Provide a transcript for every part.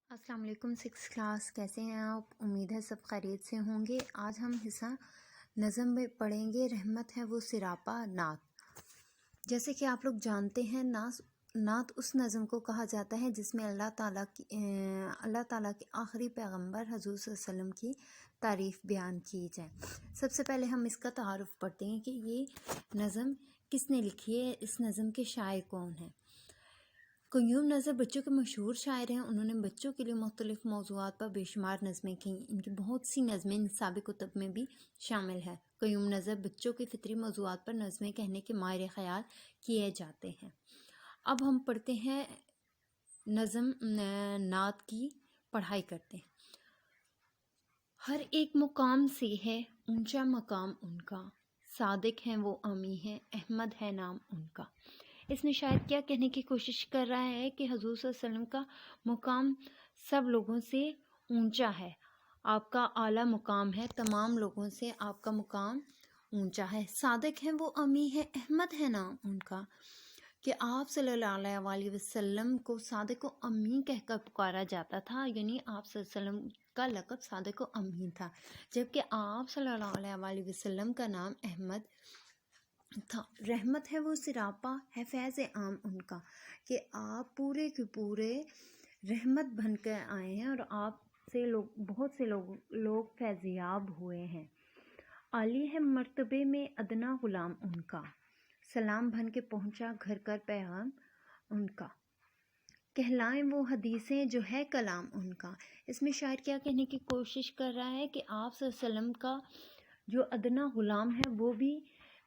السلام علیکم 6 کلاس، کیسے ہیں آپ؟ امید ہے سب خیریت سے ہوں گے۔ آج ہم حصہ نظم میں پڑھیں گے، رحمت ہے وہ سراپا نعت۔ جیسے کہ آپ لوگ جانتے ہیں، نعت اس نظم کو کہا جاتا ہے جس میں اللہ تعالیٰ کے آخری پیغمبر حضور صلی اللہ علیہ وسلم کی تعریف بیان کی جائے۔ سب سے پہلے ہم اس کا تعارف پڑھتے ہیں کہ یہ نظم کس نے لکھی ہے، اس نظم کے شاعر کون ہیں۔ قیوم نظر بچوں کے مشہور شاعر ہیں۔ انہوں نے بچوں کے لیے مختلف موضوعات پر بے شمار نظمیں کیں۔ ان کی بہت سی نظمیں نصابی کتب میں بھی شامل ہیں۔ قیوم نظر بچوں کے فطری موضوعات پر نظمیں کہنے کے ماہر خیال کیے جاتے ہیں۔ اب ہم پڑھتے ہیں نظم نعت کی پڑھائی کرتے ہیں۔ ہر ایک مقام سے ہے اونچا مقام ان کا، صادق ہیں وہ امی ہیں احمد ہے نام ان کا۔ اس میں شاید کیا کہنے کی کوشش کر رہا ہے کہ حضور صلی اللہ علیہ وسلم کا مقام سب لوگوں سے اونچا ہے، آپ کا اعلیٰ مقام ہے، تمام لوگوں سے آپ کا مقام اونچا ہے۔ صادق ہیں وہ امی ہے احمد ہے نام ان کا، کہ آپ صلی اللہ علیہ وسلم کو صادق و امی کہہ کر پکارا جاتا تھا، یعنی آپ صلی اللہ علیہ وسلم کا لقب صادق و امی تھا، جبکہ آپ صلی اللہ علیہ وسلم کا نام احمد تھا۔ رحمت ہے وہ سراپا ہے فیض عام ان کا، کہ آپ پورے کے پورے رحمت بن کر آئے ہیں اور آپ سے بہت سے لوگ فیضیاب ہوئے ہیں۔ عالی ہے مرتبے میں ادنا غلام ان کا، سلام بن کے پہنچا گھر گھر پیغام ان کا۔ کہلائیں وہ حدیثیں جو ہے کلام ان کا۔ اس میں شاعر کیا کہنے کی کوشش کر رہا ہے کہ آپ صلی اللہ علیہ وسلم کا جو ادنا غلام ہے وہ بھی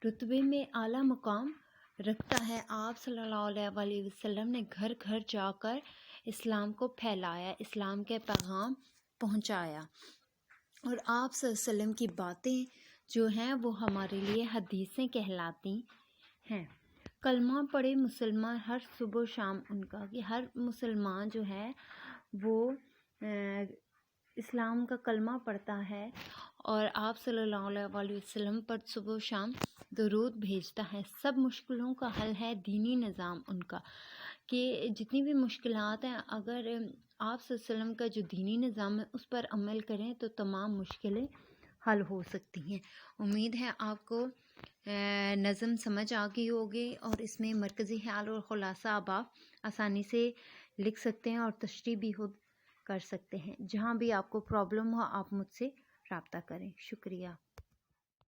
رتبے میں اعلیٰ مقام رکھتا ہے۔ آپ صلی اللہ علیہ وسلم نے گھر گھر جا کر اسلام کو پھیلایا، اسلام کے پیغام پہنچایا، اور آپ صلی اللہ علیہ وسلم کی باتیں جو ہیں وہ ہمارے لیے حدیثیں کہلاتی ہیں۔ کلمہ پڑھے مسلمان ہر صبح و شام ان کا، کہ ہر مسلمان جو ہے وہ اسلام کا کلمہ پڑھتا ہے اور آپ صلی اللہ علیہ وسلم پر صبح و شام درود بھیجتا ہے۔ سب مشکلوں کا حل ہے دینی نظام ان کا، کہ جتنی بھی مشکلات ہیں اگر آپ صلی اللہ علیہ وسلم کا جو دینی نظام ہے اس پر عمل کریں تو تمام مشکلیں حل ہو سکتی ہیں۔ امید ہے آپ کو نظم سمجھ آ گئی ہوگی، اور اس میں مرکزی خیال اور خلاصہ اب آپ آسانی سے لکھ سکتے ہیں اور تشریح بھی خود کر سکتے ہیں۔ جہاں بھی آپ کو پرابلم ہو آپ مجھ سے رابطہ کریں۔ شکریہ۔